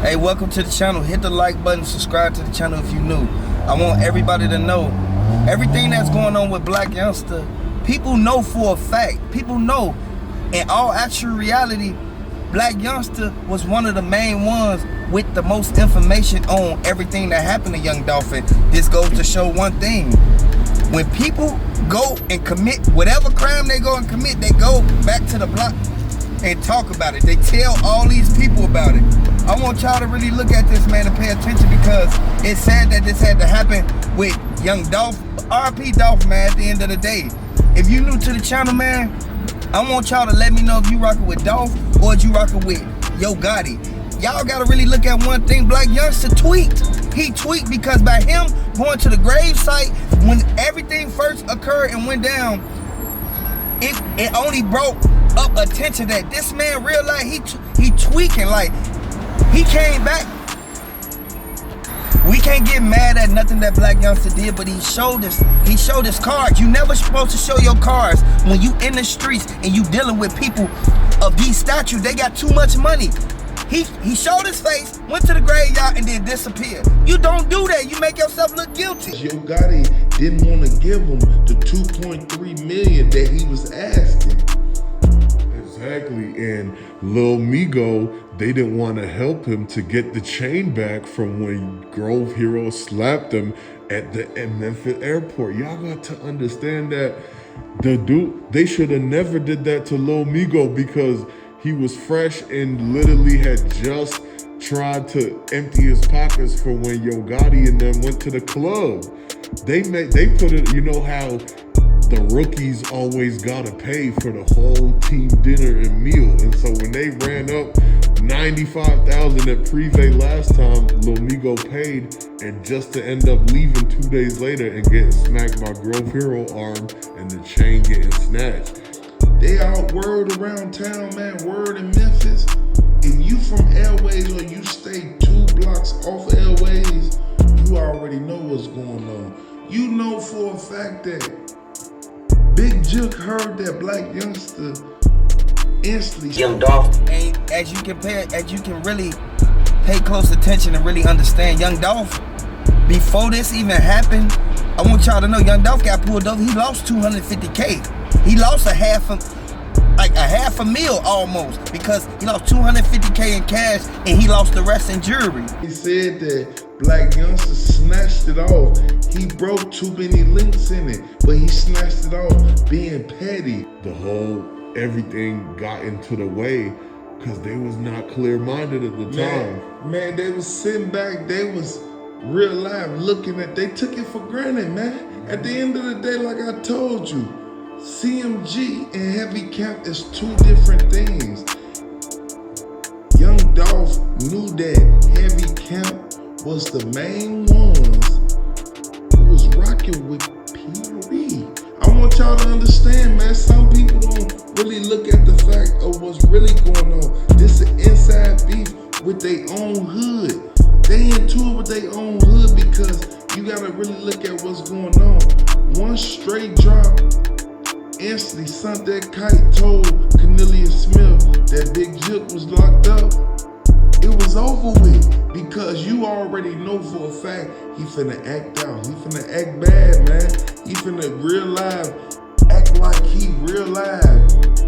Hey, welcome to the channel. Hit the like button, subscribe to the channel if you're new. I want everybody to know everything that's going on with Blac Youngsta. People know for a fact. People know. In all actual reality, Blac Youngsta was one of the main ones with the most information on everything that happened to Young Dolph. This goes to show one thing. When people go and commit whatever crime they go and commit, they go back to the block and talk about it. They tell all these people about it. I want y'all to really look at this, man, and pay attention, because it's sad that this had to happen with Young Dolph. RP Dolph, man, at the end of the day. If you new to the channel, man, I want y'all to let me know if you rocking with Dolph or if you rocking with Yo Gotti. Y'all gotta really look at one thing. Blac Youngsta tweaked. He tweaked because by him going to the grave site, when everything first occurred and went down, it only brought up attention that this man realized he tweaking. Like, he came back. We can't get mad at nothing that Blac Youngsta did, but he showed his cards. You never supposed to show your cards when you in the streets and you dealing with people of these statues. They got too much money. He showed his face, went to the graveyard, and then disappeared. You don't do that. You make yourself look guilty. Yo Gotti didn't want to give him the $2.3 million that he was asking. Exactly, and Lil Migo, they didn't want to help him to get the chain back from when Grove Hero slapped him at Memphis airport. Y'all got to understand that the dude, they should have never did that to Lil Migo, because he was fresh and literally had just tried to empty his pockets for when Yo Gotti and them went to the club. They put it, you know how the rookies always gotta pay for the whole team dinner and meal. And so when they ran up $95,000 at Privé last time, Lil Migo paid, and just to end up leaving 2 days later and getting smacked by Grove Hero arm and the chain getting snatched. They out word around town, man, word in Memphis. If you from Airways or you stay 2 blocks off Airways, you already know what's going on. You know for a fact that Big Juke heard that Blac Youngsta instantly. Young Dolph. And as you can really pay close attention and really understand, Young Dolph, before this even happened, I want y'all to know Young Dolph got pulled over. He lost $250K. He lost a half a mil almost, because he lost $250K in cash and he lost the rest in jewelry. He said that Blac Youngsta snatched it off. He broke too many links in it, but he snatched it off being petty. The whole everything got into the way because they was not clear-minded at the time. Man, they was sitting back, they was real live looking at, they took it for granted, man. At the end of the day, like I told you, CMG and Heavy Camp is 2 different things. Young Dolph knew that Heavy Camp was the main ones who was rocking with P.R.E. I want y'all to understand, man, some people don't really look at the fact of what's really going on. This is inside beef with their own hood. They into it with their own hood, because you gotta really look at what's going on. One straight drop instantly sent that kite, told Cornelius Smith that Big Juke was locked up. It was over with, because you already know for a fact he finna act out. He finna act bad, man. He finna real live act like he real live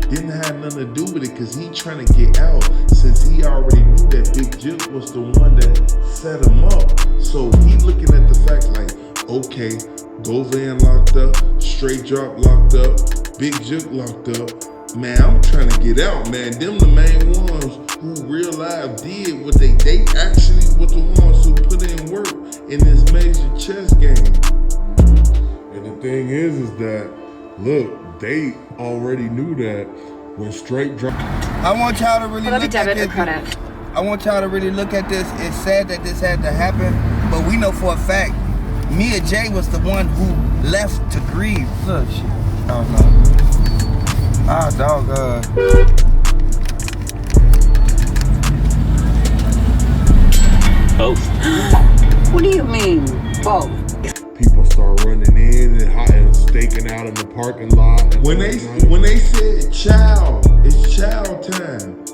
didn't have nothing to do with it, because he trying to get out, since he already knew that Big Juke was the one that set him up. So he looking at the fact like, okay, Govan locked up, Straight Drop locked up, Big Juke locked up. Man, I'm trying to get out, man. Them the main ones who real life did what they actually was the ones who put in work in this major chess game. And the thing is that, look, they already knew that when Straight Drop. I want y'all to really look at this. I want y'all to really look at this. It's sad that this had to happen, but we know for a fact Mia J was the one who left to grieve. Look, shit. Oh no. Ah, dog. Both. What do you mean, both? People start running in and staking out in the parking lot. When they said child, it's child time.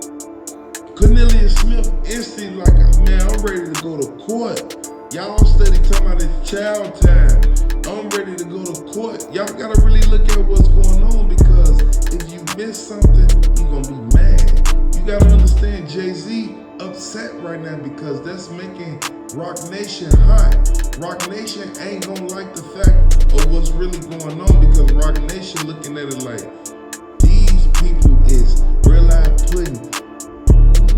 Cornelius Smith instantly like, man, I'm ready to go to court. Y'all steady talking about this child time. I'm ready to go to court. Y'all gotta really look at what's going on, because if you miss something, you're gonna be mad. You gotta understand Jay-Z upset right now because that's making Roc Nation hot. Roc Nation ain't gonna like the fact of what's really going on, because Roc Nation looking at it like, these people is real life putting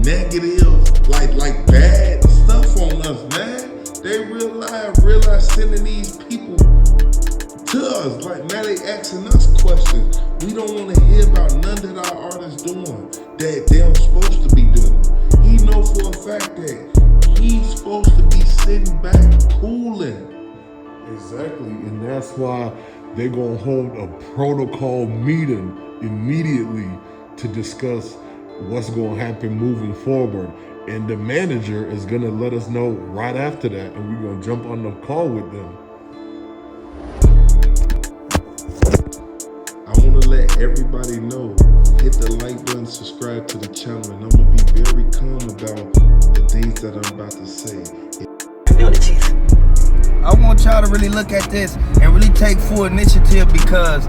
negative, like bad stuff on us, man. They real life sending these people to us. Like, now they asking us questions. We don't want to hear about none that our artists doing that they're supposed to be doing. He know for a fact that he's supposed to be sitting back cooling. Exactly, and that's why they're gonna hold a protocol meeting immediately to discuss what's gonna happen moving forward. And the manager is gonna let us know right after that, and we're gonna jump on the call with them. I want to let everybody know, hit the like button, subscribe to the channel, and I'm gonna be very calm about the things that I'm about to say. I want y'all to really look at this and really take full initiative, because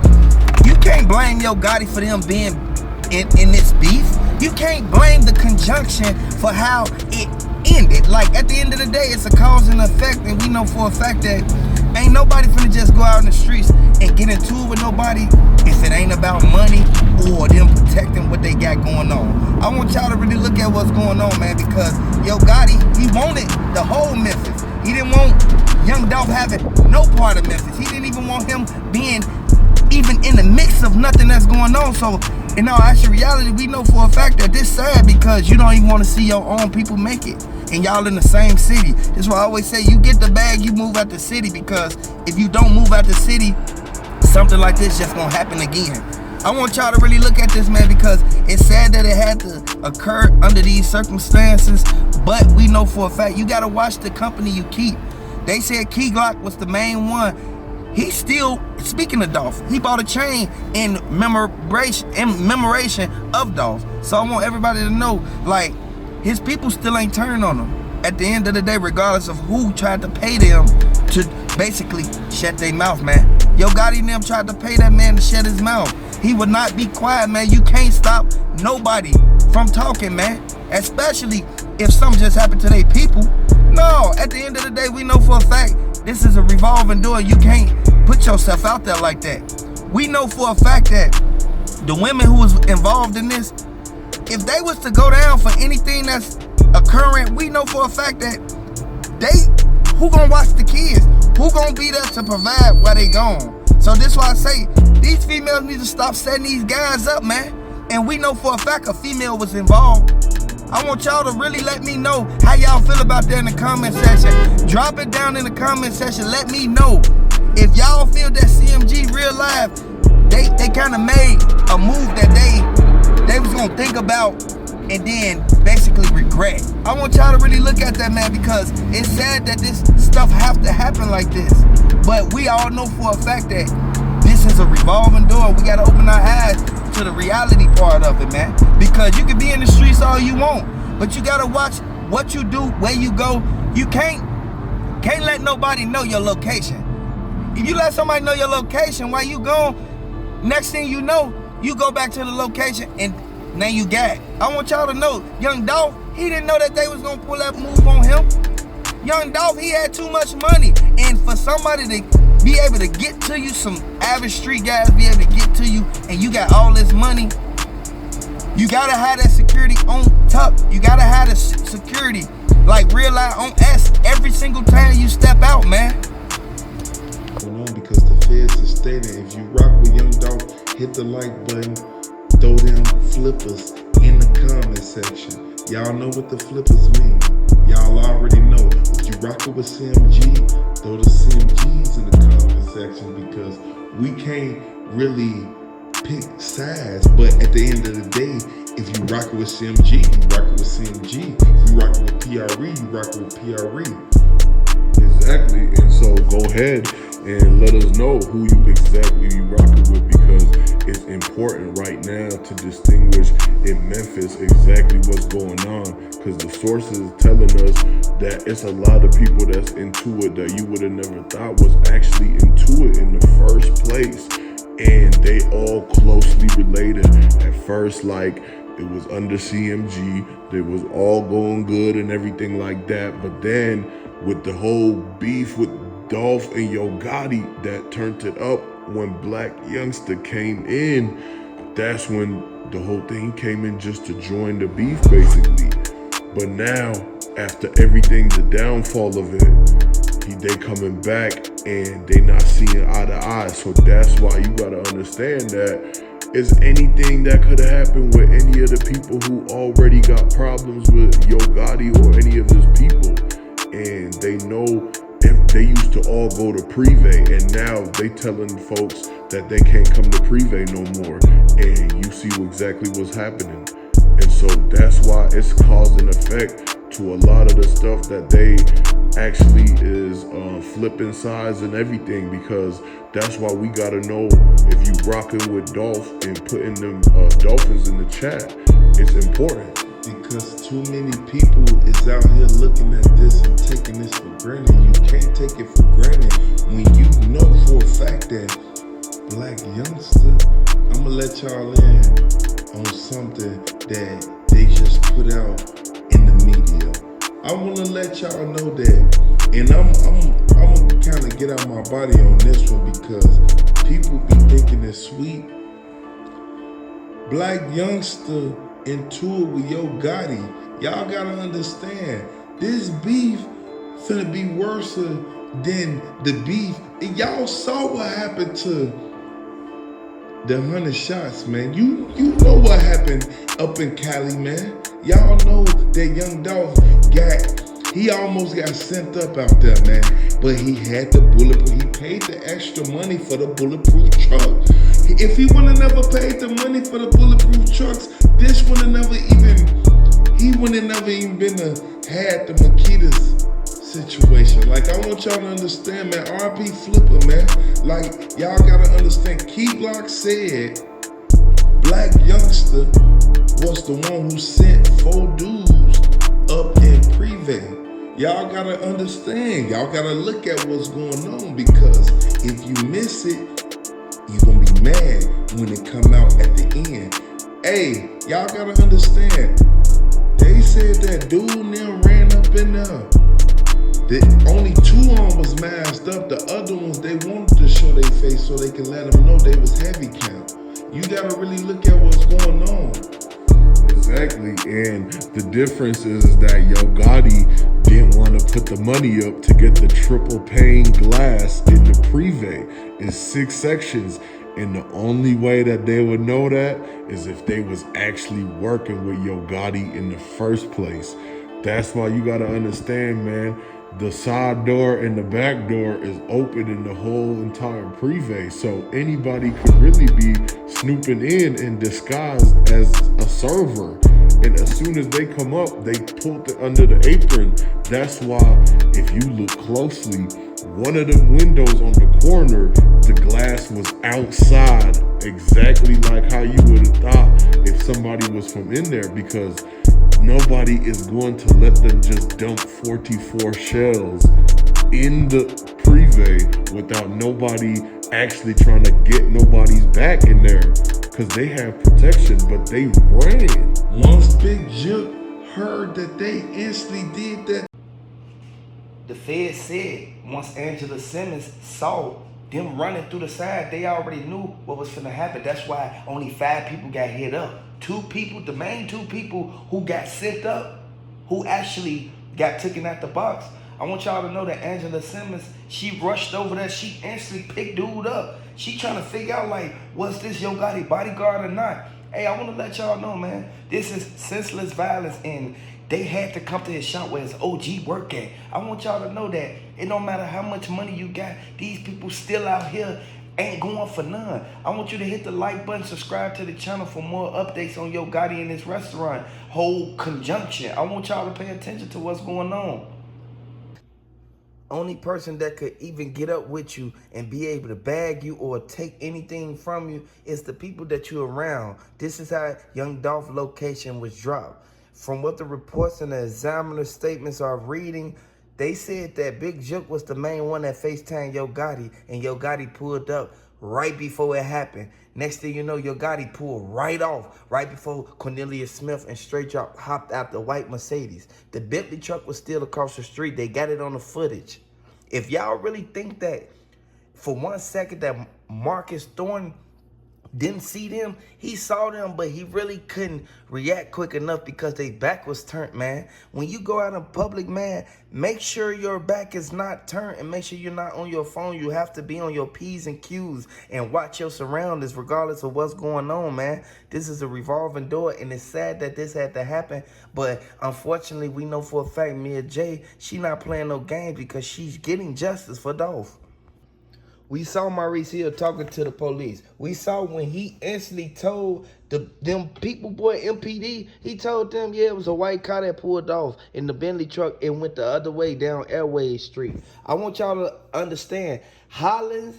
you can't blame Yo Gotti for them being in this beef. You can't blame the conjunction for how it ended. Like, at the end of the day, it's a cause and effect, and we know for a fact that ain't nobody finna just go out in the streets and get into it with nobody if it ain't about money or them protecting what they got going on. I want y'all to really look at what's going on, man, because Yo Gotti, he wanted the whole Memphis. He didn't want Young Dolph having no part of Memphis. He didn't even want him being even in the mix of nothing that's going on. So in all actual reality, we know for a fact that this sad, because you don't even want to see your own people make it, and y'all in the same city. That's why I always say, you get the bag, you move out the city, because if you don't move out the city, something like this just gonna happen again. I want y'all to really look at this, man, because it's sad that it had to occur under these circumstances, but we know for a fact you gotta watch the company you keep. They said Key Glock was the main one. He still, speaking of Dolph, he bought a chain in commemoration of Dolph. So I want everybody to know, like, his people still ain't turned on him. At the end of the day, regardless of who tried to pay them to basically shut their mouth, man. Yo Gotti and them tried to pay that man to shut his mouth. He would not be quiet, man. You can't stop nobody from talking, man. Especially if something just happened to their people. No, at the end of the day, we know for a fact this is a revolving door. You can't put yourself out there like that. We know for a fact that the women who was involved in this, if they was to go down for anything that's occurring, we know for a fact that who gonna watch the kids? Who gonna be there to provide while they gone? So this why I say, these females need to stop setting these guys up, man. And we know for a fact a female was involved. I want y'all to really let me know how y'all feel about that in the comment section. Drop it down in the comment section. Let me know if y'all feel that CMG real life, they kind of made a move that they was gonna think about and then basically regret. I want y'all to really look at that, man, because it's sad that this stuff have to happen like this. But we all know for a fact that this is a revolving door. We gotta open our eyes to the reality part of it, man. Because you can be in the streets all you want, but you gotta watch what you do, where you go. You can't let nobody know your location. If you let somebody know your location while you gone, next thing you know, you go back to the location and now you got it. I want y'all to know, Young Dolph, he didn't know that they was gonna pull that move on him. Young Dolph, he had too much money. And for somebody to be able to get to you, some average street guys be able to get to you, and you got all this money, you gotta have that security on top. You gotta have the security, like real life on S every single time you step out, man. Because the feds are stating, if you rock with Young Dolph, hit the like button, throw them flippers in the comment section. Y'all know what the flippers mean. Y'all already know. If you rockin' with CMG, throw the CMGs in the comment section, because we can't really pick sides. But at the end of the day, if you rockin' with CMG, you rockin' with CMG. If you rockin' with PRE, you rockin' with PRE. Exactly, and so go ahead and let us know who you exactly you rocking with, because it's important right now to distinguish in Memphis exactly what's going on, because the sources is telling us that it's a lot of people that's into it that you would have never thought was actually into it in the first place, and they all closely related. At first, like, it was under CMG, they was all going good and everything like that, but then with the whole beef with Dolph and Yo Gotti that turned it up when Blac Youngsta came in, that's when the whole thing came in just to join the beef basically. But now, after everything, the downfall of it, they coming back and they not seeing eye to eye. So that's why you gotta understand that is anything that could have happened with any of the people who already got problems with Yo Gotti or any of his people. And they know they used to all go to Privé, and now they telling folks that they can't come to Privé no more. And you see exactly what's happening. And so that's why it's causing effect to a lot of the stuff that they actually is flipping sides and everything, because that's why we gotta know if you rocking with Dolph and putting them dolphins in the chat, it's important. Because too many people is out here looking at this and taking this for granted. You can't take it for granted when you know for a fact that Blac Youngsta, I'ma let y'all in on something that they just put out in the media. I wanna let y'all know that, and I'm kind of get out my body on this one because people be thinking it's sweet. Blac Youngsta into it with Yo Gotti. Y'all gotta understand, this beef finna be worse than the beef. And y'all saw what happened to the 100 shots, man. You know what happened up in Cali, man. Y'all know that young Dolph he almost got sent up out there, man. But he had the bulletproof. He paid the extra money for the bulletproof truck. If he wouldn't have never paid the money for the bulletproof trucks, this would have never even, he would have never even been had the Makitas situation. Like, I want y'all to understand, man, RP Flipper, man. Like, y'all gotta understand, Key Glock said Blac Youngsta was the one who sent 4 dudes up in Privé. Y'all gotta understand, y'all gotta look at what's going on, because if you miss it, you're gonna be mad when it come out at the end. Hey, y'all gotta understand, they said that dude and them ran up in there. Only 2 of them was masked up. The other ones, they wanted to show their face so they can let them know they was heavy count. You gotta really look at what's going on. Exactly, and the difference is that Yo Gotti didn't want to put the money up to get the triple pane glass in the Privé. It's 6 sections, and the only way that they would know that is if they was actually working with Yo Gotti in the first place. That's why you gotta understand, man, the side door and the back door is open in the whole entire Privé, so anybody could really be snooping in disguised as a server. And as soon as they come up, they pulled it under the apron. That's why, if you look closely, one of the windows on the corner, the glass was outside, exactly like how you would have thought if somebody was from in there, because nobody is going to let them just dump 44 shells in the Privé without nobody actually trying to get nobody's back in there, because they have protection, but they ran. Once Big Jip heard that they instantly did that, The Fed said once Angela Simmons saw them running through the side, they already knew what was finna happen. That's why only 5 people got hit up. 2 people, the main 2 people who got sent up, who actually got taken out the box. I want y'all to know that Angela Simmons, she rushed over there. She instantly picked dude up. She trying to figure out, like, was this Yo Gotti bodyguard or not? Hey, I want to let y'all know, man, this is senseless violence, and they had to come to his shop where his OG work at. I want y'all to know that it don't matter how much money you got, these people still out here ain't going for none. I want you to hit the like button, subscribe to the channel for more updates on Yo Gotti and his restaurant, whole conjunction. I want y'all to pay attention to what's going on. only person that could even get up with you and be able to bag you or take anything from you is the people that you're around. This is how young Dolph location was dropped. From what the reports and the examiner statements are reading, they said that Big Jook was the main one that FaceTimed Yo Gotti, and Yo Gotti pulled up right before it happened. Next thing you know, Yo Gotti pulled right off, right before Cornelius Smith and Straight Drop hopped out the white Mercedes. The Bentley truck was still across the street. They got it on the footage. If y'all really think that for 1 second that Marcus Thornton didn't see them, he saw them, but he really couldn't react quick enough because they back was turned, man. When you go out in public, man, make sure your back is not turned and make sure you're not on your phone. You have to be on your P's and Q's and watch your surroundings regardless of what's going on, man. This is a revolving door, and it's sad that this had to happen, but unfortunately, we know for a fact Mia J, she not playing no games because she's getting justice for Dolph. We saw Maurice Hill talking to the police. We saw when he instantly told them people, boy, MPD, he told them, yeah, it was a white car that pulled off in the Bentley truck and went the other way down Airways Street. I want y'all to understand, Hollins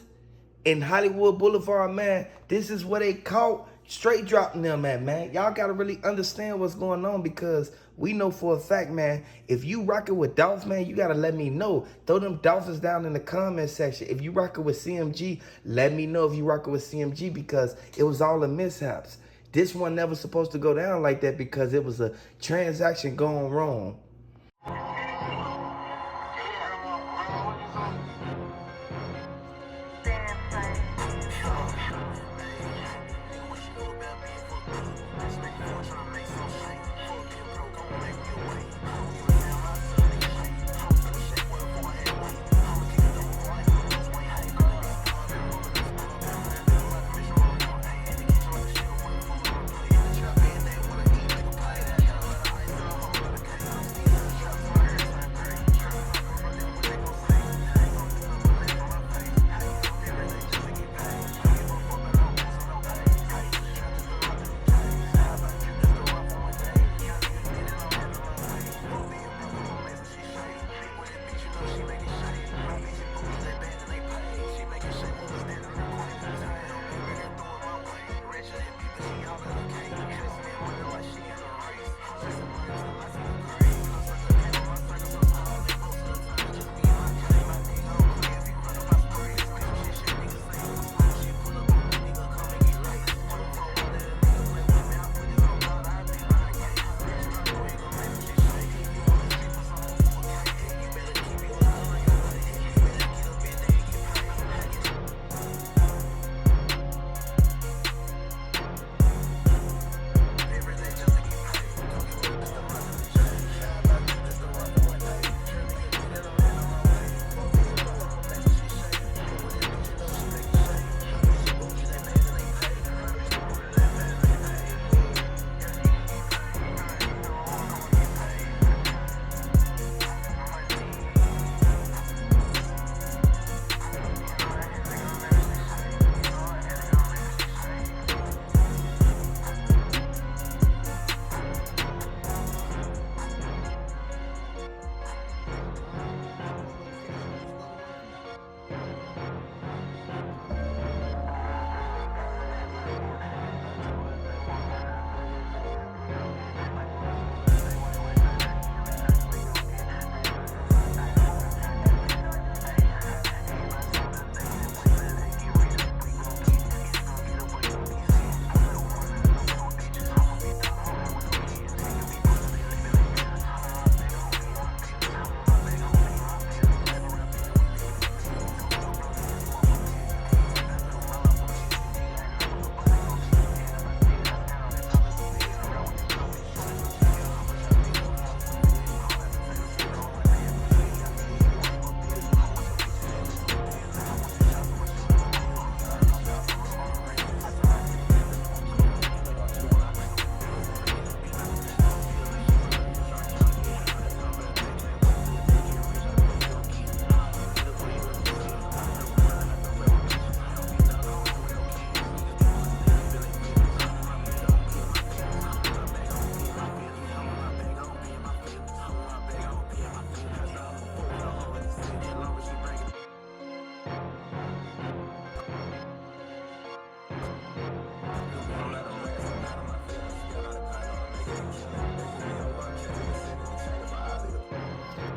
and Hollywood Boulevard, man, this is where they caught Straight Dropping them at, man. Y'all got to really understand what's going on because we know for a fact, man, if you rocking with Dolph, man, you got to let me know. Throw them Dolphins down in the comment section. If you rocking with CMG, let me know if you rocking with CMG because it was all the mishaps. This one never supposed to go down like that because it was a transaction going wrong.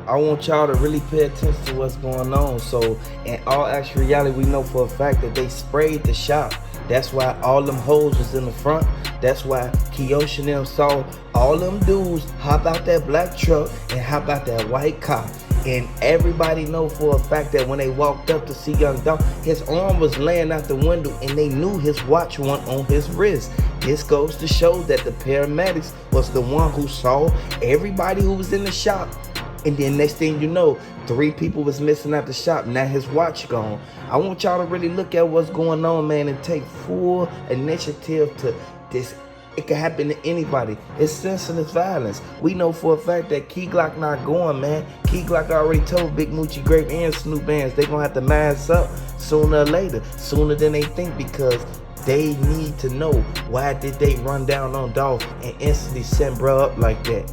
I want y'all to really pay attention to what's going on. So in all actual reality, we know for a fact that they sprayed the shop. That's why all them hoes was in the front. That's why Kiyosha and them saw all them dudes hop out that black truck and hop out that white car. And everybody know for a fact that when they walked up to see Young Dolph, his arm was laying out the window and they knew his watch wasn't on his wrist. This goes to show that the paramedics was the one who saw everybody who was in the shop. And then next thing you know, 3 people was missing out the shop. Now his watch gone. I want y'all to really look at what's going on, man, and take full initiative to this. It can happen to anybody. It's senseless violence. We know for a fact that Key Glock not going, man. Key Glock already told Big Moochie, Grape, and Snoop Bands they gonna have to mask up sooner or later, sooner than they think, because they need to know why did they run down on Dolph and instantly send bruh up like that.